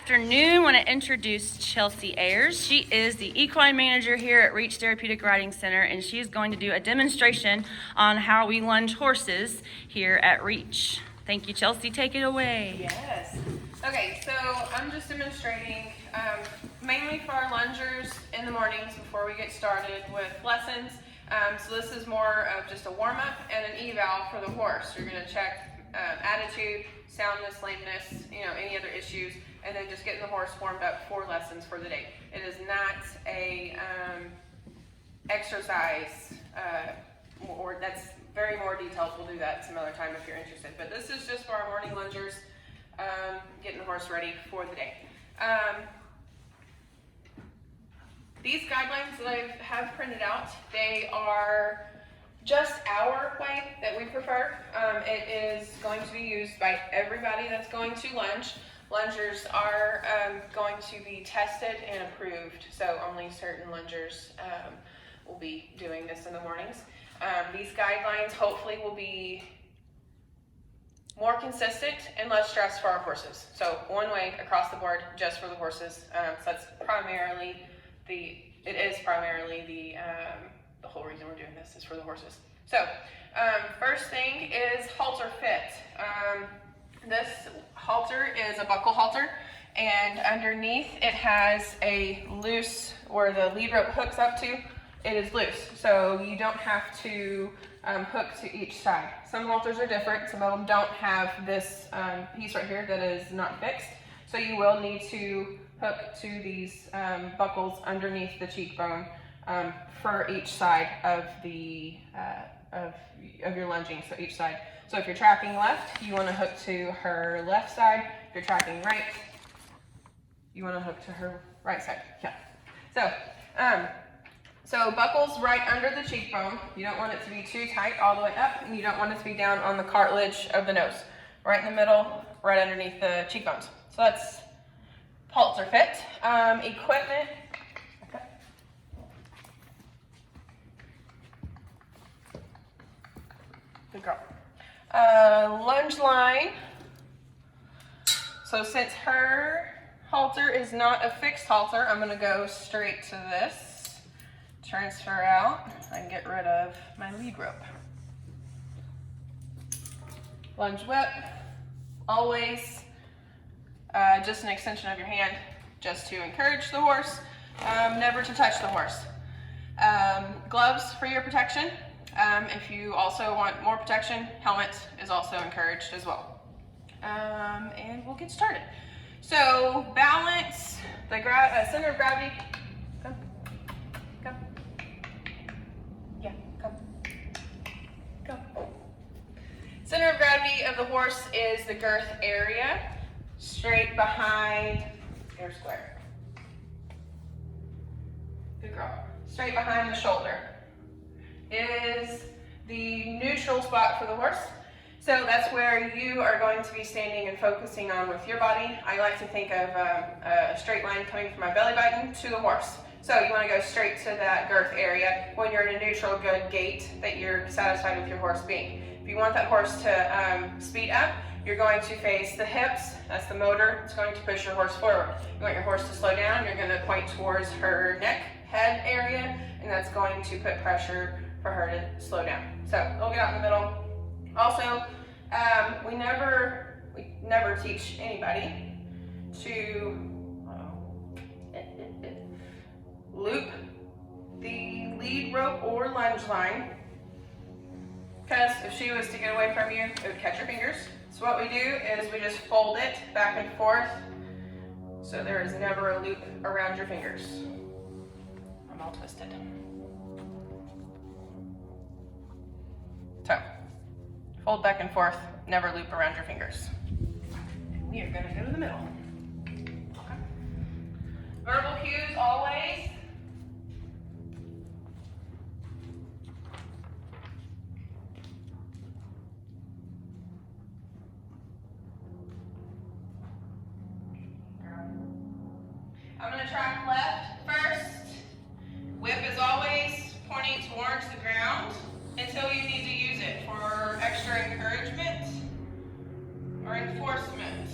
afternoon. I want to introduce Chelcie Ayers. She is the Equine Manager here at Reach Therapeutic Riding Center, and she is going to do a demonstration on how we lunge horses here at Reach. Thank you, Chelcie. Take it away. Yes. Okay, so I'm just demonstrating mainly for our lungers in the mornings before we get started with lessons. So this is more of just a warm-up and an eval for the horse. You're going to check attitude, soundness, lameness, any other issues, and then just getting the horse warmed up for lessons for the day. It is not a exercise, or that's very more detailed. We'll do that some other time if you're interested. But this is just for our morning lungers, getting the horse ready for the day. These guidelines that I have printed out, they are just our way that we prefer. It is going to be used by everybody that's going to lunge. Lungers are going to be tested and approved, so only certain lungers will be doing this in the mornings. These guidelines hopefully will be more consistent and less stress for our horses. So one way across the board just for the horses. So that's primarily the whole reason we're doing this is for the horses. So first thing is halter fit. This halter is a buckle halter, and underneath it has a loose, where the lead rope hooks up to, it is loose. So you don't have to hook to each side. Some halters are different. Some of them don't have this piece right here that is not fixed. So you will need to hook to these buckles underneath the cheekbone for each side of the of your lunging, so each side. So if you're tracking left, you want to hook to her left side. If you're tracking right, you want to hook to her right side. Yeah. So buckles right under the cheekbone. You don't want it to be too tight all the way up, and you don't want it to be down on the cartilage of the nose. Right in the middle, right underneath the cheekbones. So that's halter fit. Equipment. Okay. Good girl. Lunge line. So since her halter is not a fixed halter, I'm going to go straight to this. Transfer out and get rid of my lead rope. Lunge whip. Always just an extension of your hand, just to encourage the horse, never to touch the horse. Gloves for your protection. If you also want more protection, helmet is also encouraged as well. And we'll get started. So balance, the center of gravity. Come. Yeah, come. Center of gravity of the horse is the girth area, straight behind your square. Good girl. Straight behind the shoulder is the neutral spot for the horse. So that's where you are going to be standing and focusing on with your body. I like to think of a straight line coming from my belly button to the horse. So you want to go straight to that girth area when you're in a neutral, good gait that you're satisfied with your horse being. If you want that horse to speed up, you're going to face the hips. That's the motor. It's going to push your horse forward. You want your horse to slow down. You're going to point towards her neck, head area, and that's going to put pressure for her to slow down. So we'll get out in the middle. Also, we never teach anybody to loop the lead rope or lunge line, because if she was to get away from you, it would catch your fingers. So what we do is we just fold it back and forth, so there is never a loop around your fingers. I'm all twisted. So, fold back and forth, never loop around your fingers. And we are going to go to the middle. Okay. Verbal cues always. I'm going to track left first. Whip is always pointing towards the ground until you need to use it for extra encouragement or enforcement.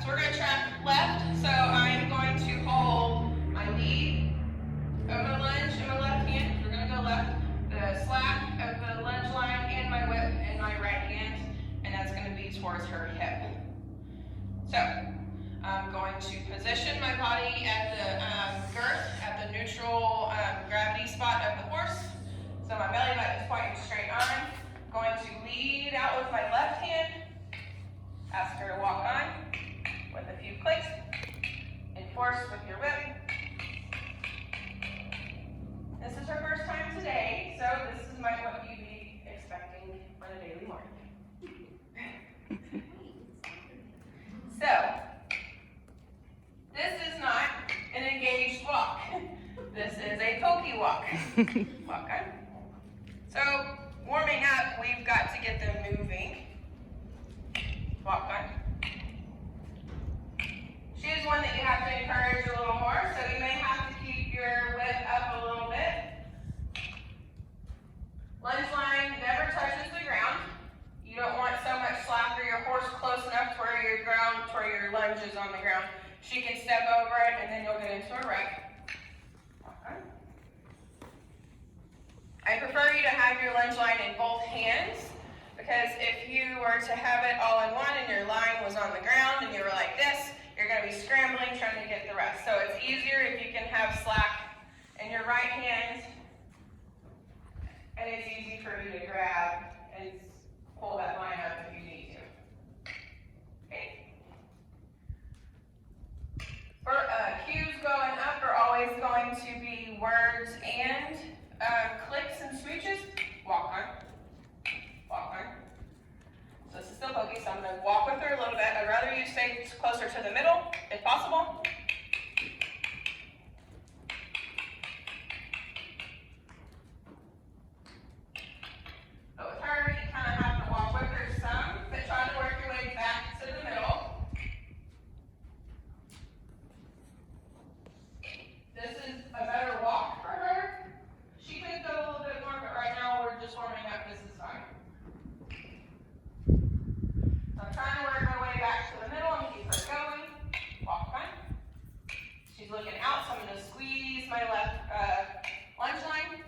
So we're going to track left, so I'm going to hold my lead of the lunge in my left hand. We're going to go left. The slack of the lunge line and my whip in my right hand, and that's going to be towards her hip. So I'm going to position my body at the girth, at the neutral gravity spot of the horse. So my belly button is pointing straight on. Going to lead out with my left hand. Ask her to walk on with a few clicks. Enforce with your whip. This is her first time today, so this is what you'd be expecting on a daily morning. So, this is not an engaged walk. This is a pokey walk. Walk on. So, warming up, we've got to get them moving. Walk on. She's one that you have to encourage a little more, so you may have to keep your whip up a little bit. Lunge line never touches the ground. You don't want so much slack or your horse close enough to where your lunge is on the ground. She can step over it and then you'll get into a rep. Okay. I prefer you to have your lunge line in both hands, because if you were to have it all in one and your line was on the ground and you were like this, you're going to be scrambling trying to get the rest. So it's easier if you can have slack in your right hand, and it's easy for you to grab and pull that line up if you need to. Okay. For cues going up are always going to be words and clicks and smooches. Walk on. Walk on. So this is still pokey, so I'm going to walk with her a little bit. I'd rather you stay closer to the middle, if possible. But with her, you kind of have to walk with her some, but try to work your way back to the middle. This is a better walk for her. She could go a little bit more, but right now we're just warming up. This is fine. I'm trying to work my way back to the middle and keep her going. Walk fine. She's looking out, so I'm going to squeeze my left lunge line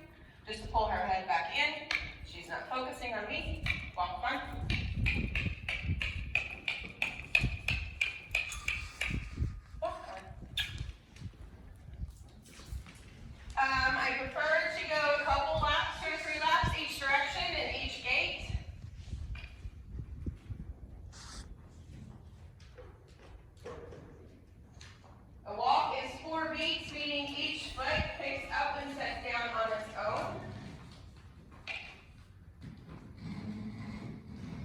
just to pull her head back in. She's not focusing on me. Walk fine. Walk fine. I prefer to go a couple laps, 2 or 3 laps each direction in each gait. A walk is 4 beats, meaning each foot picks up and sets down on its own.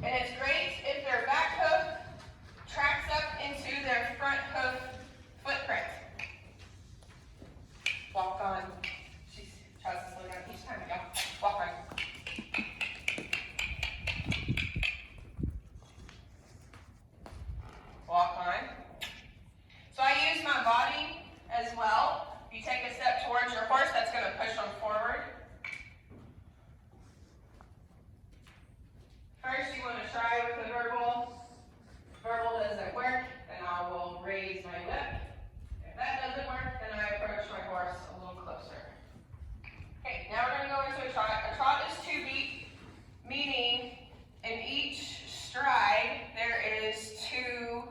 And it's great if their back hoof tracks up into their front hoof footprint. Walk on. She tries to slow down each time. Go. Walk on. Walk on. So I use my body as well. If you take a step towards your horse, that's going to push them forward. First, you want to try with the verbal. If verbal doesn't work, then I will raise my whip. If that doesn't work, then I approach my horse a little closer. Okay, now we're going to go into a trot. A trot is 2 beat, meaning in each stride there is 2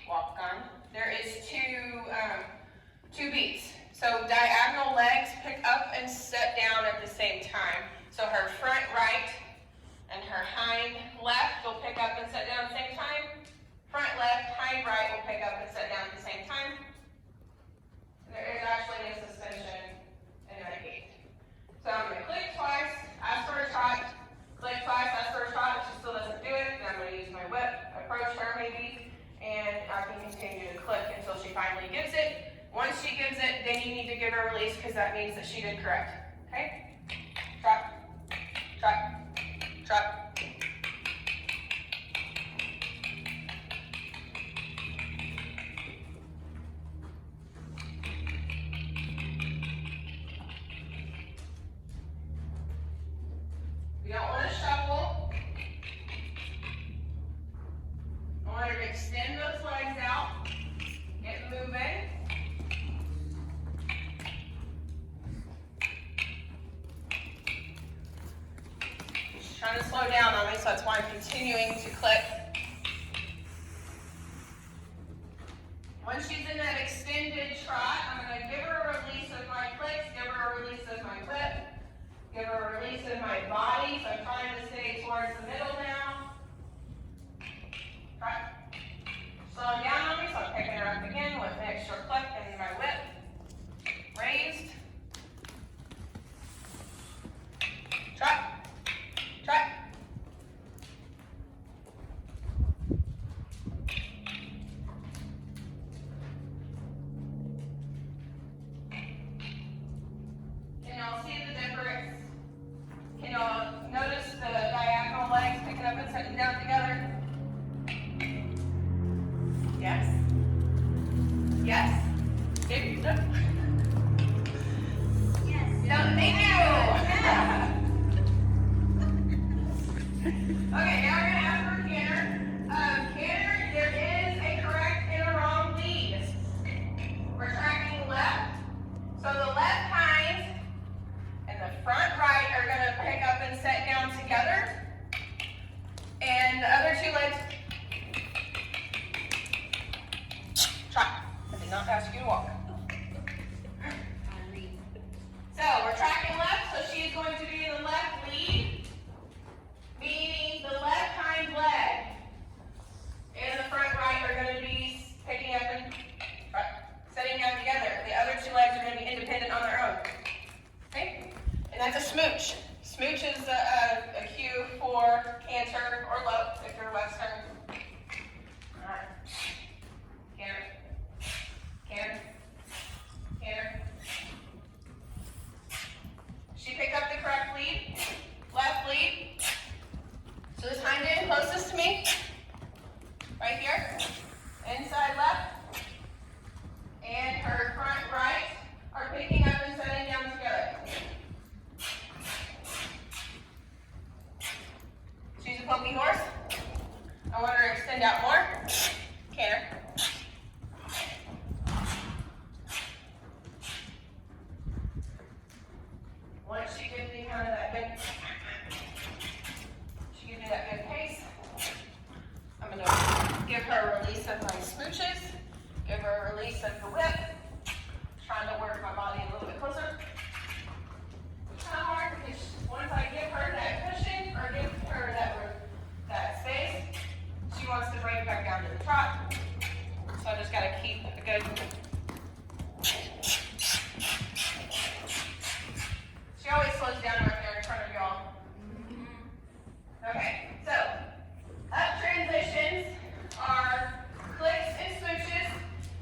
walk on. There is two beats. So diagonal legs pick up and set down at the same time. So her front right and her hind left will pick up and set down at the same time. Front left, hind right will pick up and set down at the same time. There is actually a suspension in that gait. So I'm going to click twice, ask for a trot, click twice, ask for a trot. If she still doesn't do it, then I'm going to use my whip, approach her maybe, and I can continue to click until she finally gives it. Once she gives it, then you need to give her a release, because that means that she did correct. Okay? Trot, trot, trot. We don't want to shuffle. I want her to extend those legs out. down on me, so that's why I'm continuing to click. Once she's in that extended trot, I'm going to give her a release of my clicks, give her a release of my whip, give her a release of my body, so I'm trying to stay towards the middle now. Right. Slowing down on me, so I'm picking her up again with an extra click and my whip. Raised. Trot. Trot. Can y'all see the difference? Can y'all notice the diagonal legs picking up and setting down together? Yes. Yes. Maybe no. Yes. No, thank you. Okay, now we're gonna ask for canter. Canter, there is a correct and a wrong lead. We're tracking left. So the left hind and the front right are gonna pick up and set down together. And the other two legs, trot. I did not ask you to walk. So we're tracking left, so she's going to be the left lead, meaning the left hind leg and the front right are going to be picking up and setting down together. The other two legs are going to be independent on their own. Okay? And that's a smooch. Smooch is a cue for canter or lope if you're Western. All right. Canter. Canter. Canter. She picked up the correct lead, left lead. So this hind end closest to me, right here, inside left, and her front right are picking up and setting down together. She's a pokey horse. I want her to extend out more. Canter. Once she gives me kind of that good, she gives me that good pace, I'm going to give her a release of my smooches, give her a release of the whip, trying to work my body a little bit closer. It's kind of hard because once I give her that cushion or give her that space, she wants to break back down to the trot. So I just got to keep a good. She always slows down right there in front of y'all. Okay, so up transitions are clicks and switches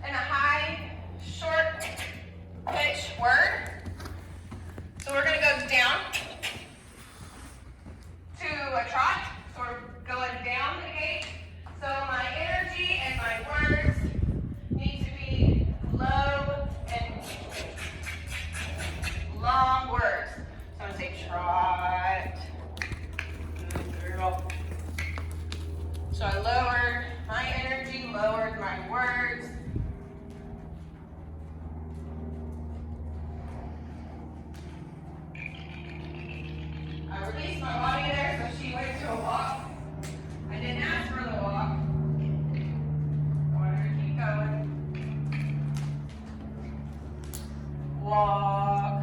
and a high, short pitch word. So we're going to go down to a trot. So we're going down the gate. So my energy and my words need to be low and long words. So I'm going to say trot. Good girl. So I lowered my energy, lowered my words. I released my body there, so she went to a walk. I didn't ask for the walk. I want her to keep going. Walk.